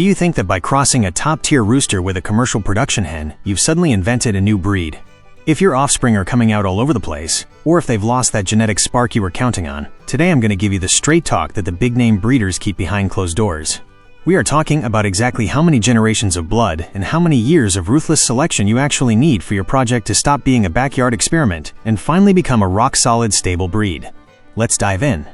Do you think that by crossing a top-tier rooster with a commercial production hen, you've suddenly invented a new breed? If your offspring are coming out all over the place, or if they've lost that genetic spark you were counting on, today I'm going to give you the straight talk that the big-name breeders keep behind closed doors. We are talking about exactly how many generations of blood and how many years of ruthless selection you actually need for your project to stop being a backyard experiment and finally become a rock-solid, stable breed. Let's dive in.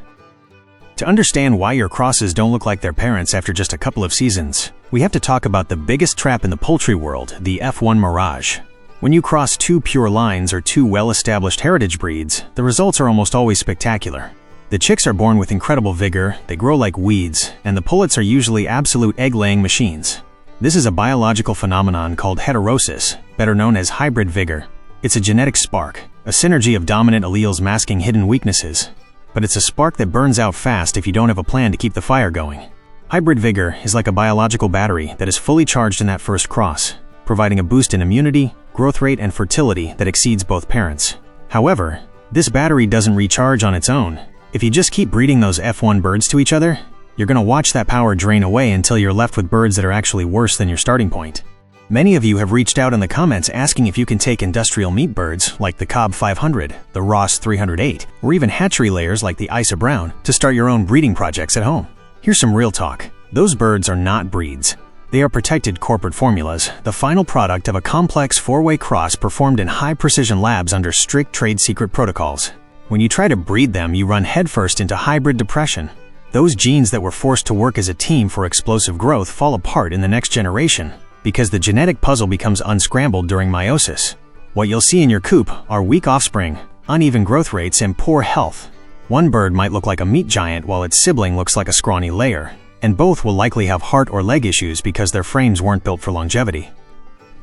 To understand why your crosses don't look like their parents after just a couple of seasons, we have to talk about the biggest trap in the poultry world, the F1 mirage. When you cross two pure lines or two well-established heritage breeds, the results are almost always spectacular. The chicks are born with incredible vigor, they grow like weeds, and the pullets are usually absolute egg-laying machines. This is a biological phenomenon called heterosis, better known as hybrid vigor. It's a genetic spark, a synergy of dominant alleles masking hidden weaknesses. But it's a spark that burns out fast if you don't have a plan to keep the fire going. Hybrid vigor is like a biological battery that is fully charged in that first cross, providing a boost in immunity, growth rate, and fertility that exceeds both parents. However, this battery doesn't recharge on its own. If you just keep breeding those F1 birds to each other, you're going to watch that power drain away until you're left with birds that are actually worse than your starting point. Many of you have reached out in the comments asking if you can take industrial meat birds like the Cobb 500, the Ross 308, or even hatchery layers like the Isa Brown to start your own breeding projects at home. Here's some real talk. Those birds are not breeds. They are protected corporate formulas, the final product of a complex four-way cross performed in high-precision labs under strict trade secret protocols. When you try to breed them, you run headfirst into hybrid depression. Those genes that were forced to work as a team for explosive growth fall apart in the next generation because the genetic puzzle becomes unscrambled during meiosis. What you'll see in your coop are weak offspring, uneven growth rates, and poor health. One bird might look like a meat giant while its sibling looks like a scrawny layer, and both will likely have heart or leg issues because their frames weren't built for longevity.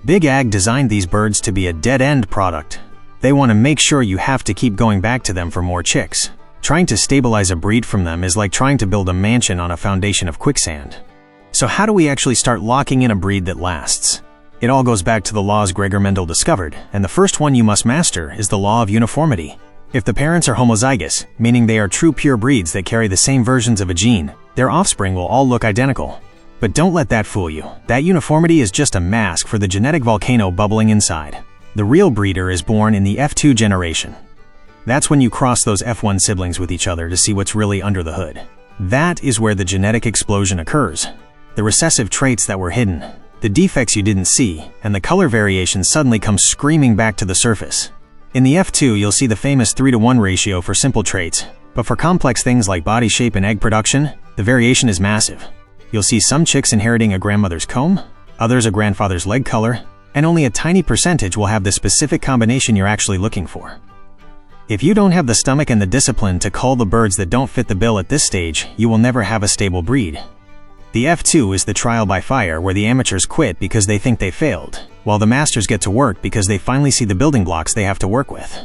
Big Ag designed these birds to be a dead-end product. They want to make sure you have to keep going back to them for more chicks. Trying to stabilize a breed from them is like trying to build a mansion on a foundation of quicksand. So how do we actually start locking in a breed that lasts? It all goes back to the laws Gregor Mendel discovered, and the first one you must master is the law of uniformity. If the parents are homozygous, meaning they are true pure breeds that carry the same versions of a gene, their offspring will all look identical. But don't let that fool you. That uniformity is just a mask for the genetic volcano bubbling inside. The real breeder is born in the F2 generation. That's when you cross those F1 siblings with each other to see what's really under the hood. That is where the genetic explosion occurs. The recessive traits that were hidden, the defects you didn't see, and the color variation suddenly come screaming back to the surface. In the F2, you'll see the famous 3-to-1 ratio for simple traits, but for complex things like body shape and egg production, the variation is massive. You'll see some chicks inheriting a grandmother's comb, others a grandfather's leg color, and only a tiny percentage will have the specific combination you're actually looking for. If you don't have the stomach and the discipline to cull the birds that don't fit the bill at this stage, you will never have a stable breed. The F2 is the trial by fire where the amateurs quit because they think they failed, while the masters get to work because they finally see the building blocks they have to work with.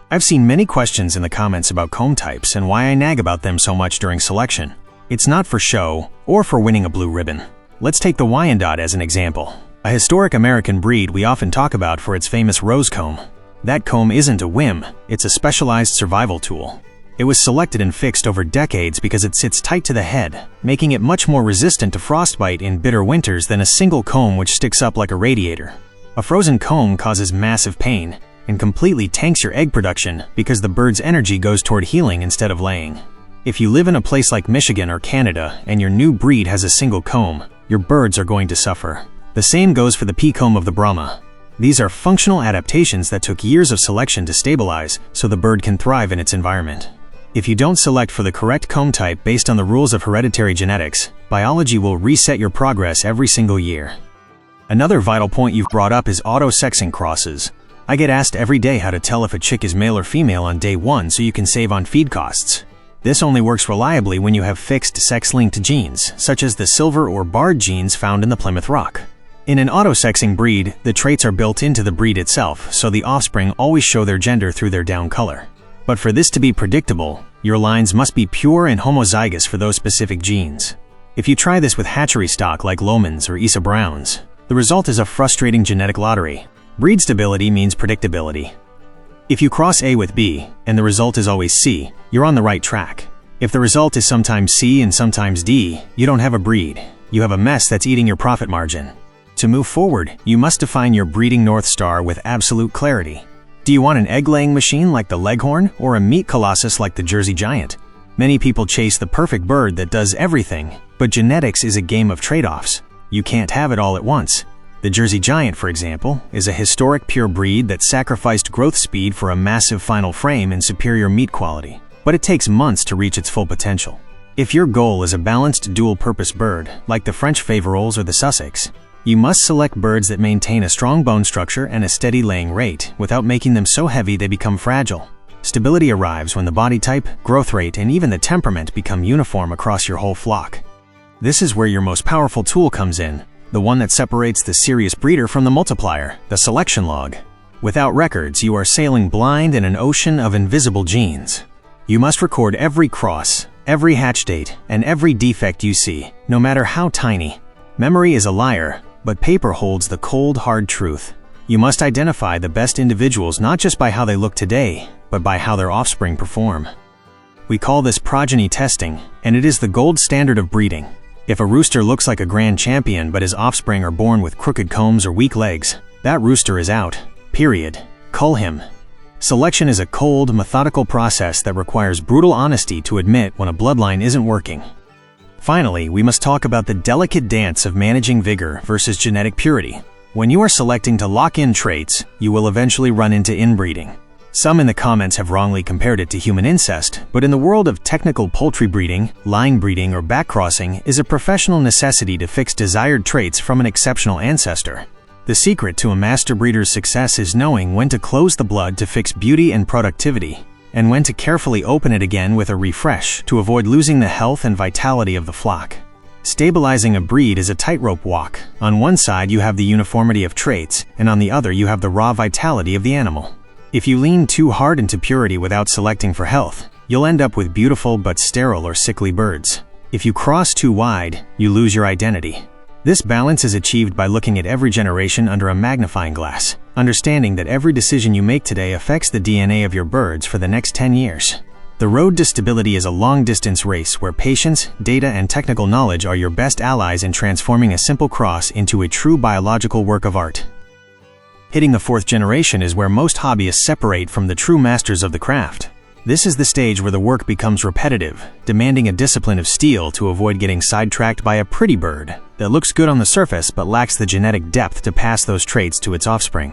I've seen many questions in the comments about comb types and why I nag about them so much during selection. It's not for show or for winning a blue ribbon. Let's take the Wyandotte as an example. A historic American breed we often talk about for its famous rose comb. That comb isn't a whim, it's a specialized survival tool. It was selected and fixed over decades because it sits tight to the head, making it much more resistant to frostbite in bitter winters than a single comb which sticks up like a radiator. A frozen comb causes massive pain and completely tanks your egg production because the bird's energy goes toward healing instead of laying. If you live in a place like Michigan or Canada and your new breed has a single comb, your birds are going to suffer. The same goes for the pea comb of the Brahma. These are functional adaptations that took years of selection to stabilize so the bird can thrive in its environment. If you don't select for the correct comb type based on the rules of hereditary genetics, biology will reset your progress every single year. Another vital point you've brought up is auto-sexing crosses. I get asked every day how to tell if a chick is male or female on day 1 so you can save on feed costs. This only works reliably when you have fixed sex-linked genes, such as the silver or barred genes found in the Plymouth Rock. In an auto-sexing breed, the traits are built into the breed itself, so the offspring always show their gender through their down color. But for this to be predictable, your lines must be pure and homozygous for those specific genes. If you try this with hatchery stock like Lohmann's or Isa Brown's, the result is a frustrating genetic lottery. Breed stability means predictability. If you cross A with B, and the result is always C, you're on the right track. If the result is sometimes C and sometimes D, you don't have a breed. You have a mess that's eating your profit margin. To move forward, you must define your breeding North Star with absolute clarity. Do you want an egg-laying machine like the Leghorn or a meat colossus like the Jersey Giant? Many people chase the perfect bird that does everything, but genetics is a game of trade-offs. You can't have it all at once. The Jersey Giant, for example, is a historic pure breed that sacrificed growth speed for a massive final frame and superior meat quality, but it takes months to reach its full potential. If your goal is a balanced dual-purpose bird, like the French Faverolles or the Sussex, you must select birds that maintain a strong bone structure and a steady laying rate without making them so heavy they become fragile. Stability arrives when the body type, growth rate, and even the temperament become uniform across your whole flock. This is where your most powerful tool comes in, the one that separates the serious breeder from the multiplier, the selection log. Without records, you are sailing blind in an ocean of invisible genes. You must record every cross, every hatch date, and every defect you see, no matter how tiny. Memory is a liar, but paper holds the cold, hard truth. You must identify the best individuals not just by how they look today, but by how their offspring perform. We call this progeny testing, and it is the gold standard of breeding. If a rooster looks like a grand champion but his offspring are born with crooked combs or weak legs, that rooster is out. Period. Cull him. Selection is a cold, methodical process that requires brutal honesty to admit when a bloodline isn't working. Finally, we must talk about the delicate dance of managing vigor versus genetic purity. When you are selecting to lock in traits, you will eventually run into inbreeding. Some in the comments have wrongly compared it to human incest, but in the world of technical poultry breeding, line breeding, or backcrossing is a professional necessity to fix desired traits from an exceptional ancestor. The secret to a master breeder's success is knowing when to close the blood to fix beauty and productivity, and when to carefully open it again with a refresh to avoid losing the health and vitality of the flock. Stabilizing a breed is a tightrope walk. On one side you have the uniformity of traits, and on the other you have the raw vitality of the animal. If you lean too hard into purity without selecting for health, you'll end up with beautiful but sterile or sickly birds. If you cross too wide, you lose your identity. This balance is achieved by looking at every generation under a magnifying glass, understanding that every decision you make today affects the DNA of your birds for the next 10 years. The road to stability is a long-distance race where patience, data, and technical knowledge are your best allies in transforming a simple cross into a true biological work of art. Hitting the 4th generation is where most hobbyists separate from the true masters of the craft. This is the stage where the work becomes repetitive, demanding a discipline of steel to avoid getting sidetracked by a pretty bird that looks good on the surface but lacks the genetic depth to pass those traits to its offspring.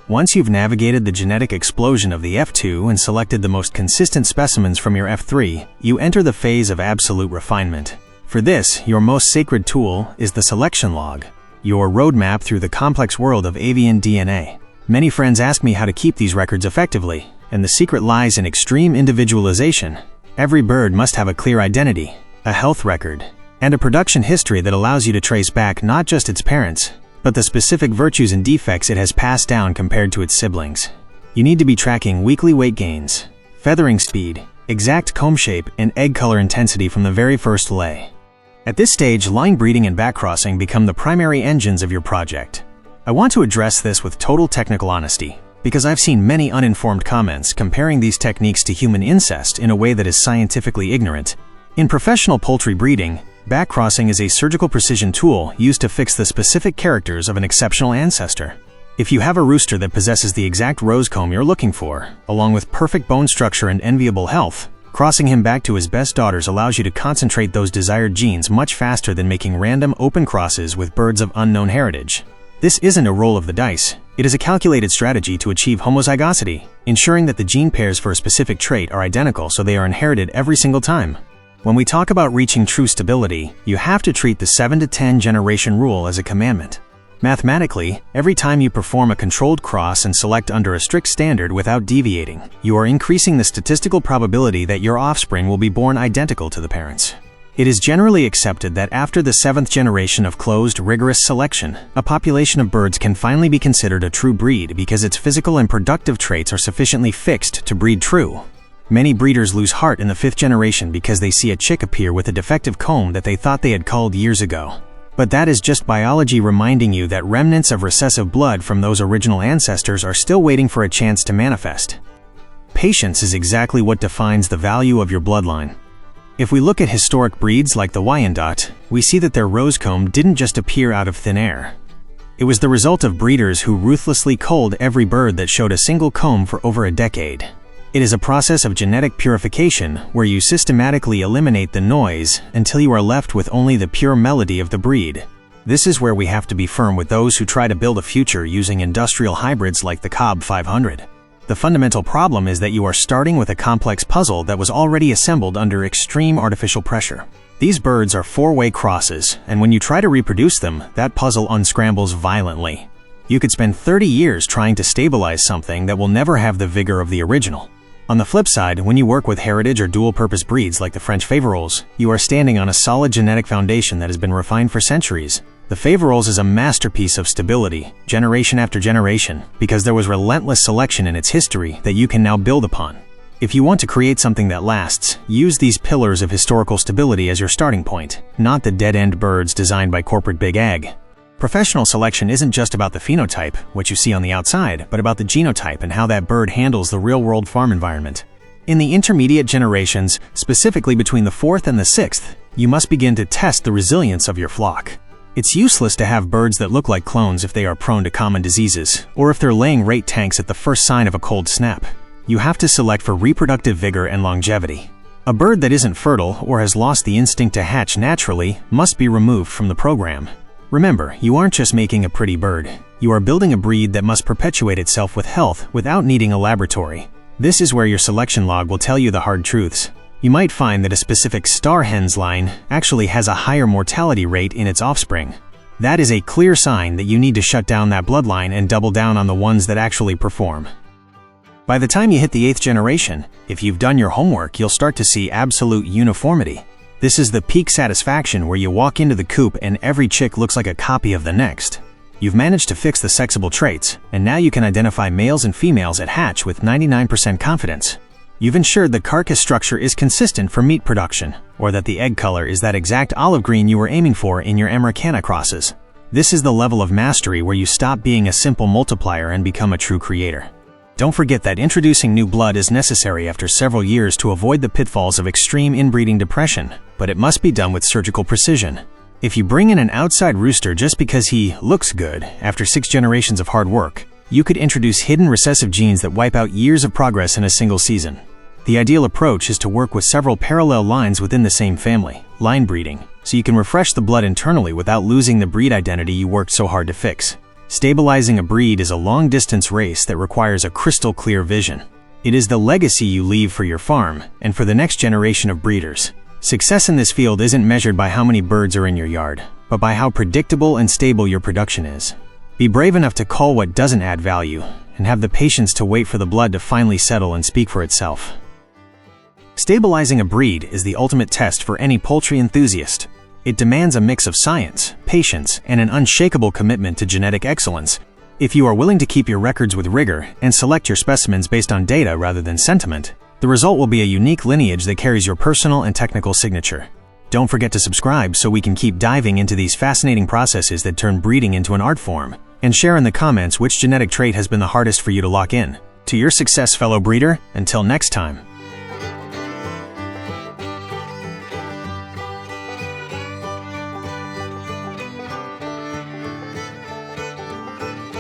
Once you've navigated the genetic explosion of the F2 and selected the most consistent specimens from your F3, you enter the phase of absolute refinement. For this, your most sacred tool is the selection log, your roadmap through the complex world of avian DNA. Many friends ask me how to keep these records effectively, and the secret lies in extreme individualization. Every bird must have a clear identity, a health record, and a production history that allows you to trace back not just its parents, but the specific virtues and defects it has passed down compared to its siblings. You need to be tracking weekly weight gains, feathering speed, exact comb shape, and egg color intensity from the very first lay. At this stage, line breeding and backcrossing become the primary engines of your project. I want to address this with total technical honesty, because I've seen many uninformed comments comparing these techniques to human incest in a way that is scientifically ignorant. In professional poultry breeding, backcrossing is a surgical precision tool used to fix the specific characters of an exceptional ancestor. If you have a rooster that possesses the exact rose comb you're looking for, along with perfect bone structure and enviable health, crossing him back to his best daughters allows you to concentrate those desired genes much faster than making random open crosses with birds of unknown heritage. This isn't a roll of the dice. It is a calculated strategy to achieve homozygosity, ensuring that the gene pairs for a specific trait are identical so they are inherited every single time. When we talk about reaching true stability, you have to treat the 7 to 10 generation rule as a commandment. Mathematically, every time you perform a controlled cross and select under a strict standard without deviating, you are increasing the statistical probability that your offspring will be born identical to the parents. It is generally accepted that after the 7th generation of closed, rigorous selection, a population of birds can finally be considered a true breed because its physical and productive traits are sufficiently fixed to breed true. Many breeders lose heart in the 5th generation because they see a chick appear with a defective comb that they thought they had culled years ago. But that is just biology reminding you that remnants of recessive blood from those original ancestors are still waiting for a chance to manifest. Patience is exactly what defines the value of your bloodline. If we look at historic breeds like the Wyandotte, we see that their rose comb didn't just appear out of thin air. It was the result of breeders who ruthlessly culled every bird that showed a single comb for over a decade. It is a process of genetic purification where you systematically eliminate the noise until you are left with only the pure melody of the breed. This is where we have to be firm with those who try to build a future using industrial hybrids like the Cobb 500. The fundamental problem is that you are starting with a complex puzzle that was already assembled under extreme artificial pressure. These birds are four-way crosses, and when you try to reproduce them, that puzzle unscrambles violently. You could spend 30 years trying to stabilize something that will never have the vigor of the original. On the flip side, when you work with heritage or dual-purpose breeds like the French Faverolles, you are standing on a solid genetic foundation that has been refined for centuries. The Faverolles is a masterpiece of stability, generation after generation, because there was relentless selection in its history that you can now build upon. If you want to create something that lasts, use these pillars of historical stability as your starting point, not the dead-end birds designed by corporate Big Ag. Professional selection isn't just about the phenotype, what you see on the outside, but about the genotype and how that bird handles the real-world farm environment. In the intermediate generations, specifically between the 4th and the 6th, you must begin to test the resilience of your flock. It's useless to have birds that look like clones if they are prone to common diseases, or if they're laying rate tanks at the first sign of a cold snap. You have to select for reproductive vigor and longevity. A bird that isn't fertile or has lost the instinct to hatch naturally must be removed from the program. Remember, you aren't just making a pretty bird. You are building a breed that must perpetuate itself with health without needing a laboratory. This is where your selection log will tell you the hard truths. You might find that a specific Star Hens line actually has a higher mortality rate in its offspring. That is a clear sign that you need to shut down that bloodline and double down on the ones that actually perform. By the time you hit the 8th generation, if you've done your homework, you'll start to see absolute uniformity. This is the peak satisfaction where you walk into the coop and every chick looks like a copy of the next. You've managed to fix the sexable traits, and now you can identify males and females at hatch with 99% confidence. You've ensured the carcass structure is consistent for meat production, or that the egg color is that exact olive green you were aiming for in your Americana crosses. This is the level of mastery where you stop being a simple multiplier and become a true creator. Don't forget that introducing new blood is necessary after several years to avoid the pitfalls of extreme inbreeding depression, but it must be done with surgical precision. If you bring in an outside rooster just because he looks good after 6 generations of hard work, you could introduce hidden recessive genes that wipe out years of progress in a single season. The ideal approach is to work with several parallel lines within the same family, line breeding, so you can refresh the blood internally without losing the breed identity you worked so hard to fix. Stabilizing a breed is a long-distance race that requires a crystal-clear vision. It is the legacy you leave for your farm and for the next generation of breeders. Success in this field isn't measured by how many birds are in your yard, but by how predictable and stable your production is. Be brave enough to cull what doesn't add value, and have the patience to wait for the blood to finally settle and speak for itself. Stabilizing a breed is the ultimate test for any poultry enthusiast. It demands a mix of science, patience, and an unshakable commitment to genetic excellence. If you are willing to keep your records with rigor and select your specimens based on data rather than sentiment, the result will be a unique lineage that carries your personal and technical signature. Don't forget to subscribe so we can keep diving into these fascinating processes that turn breeding into an art form, and share in the comments which genetic trait has been the hardest for you to lock in. To your success, fellow breeder, until next time.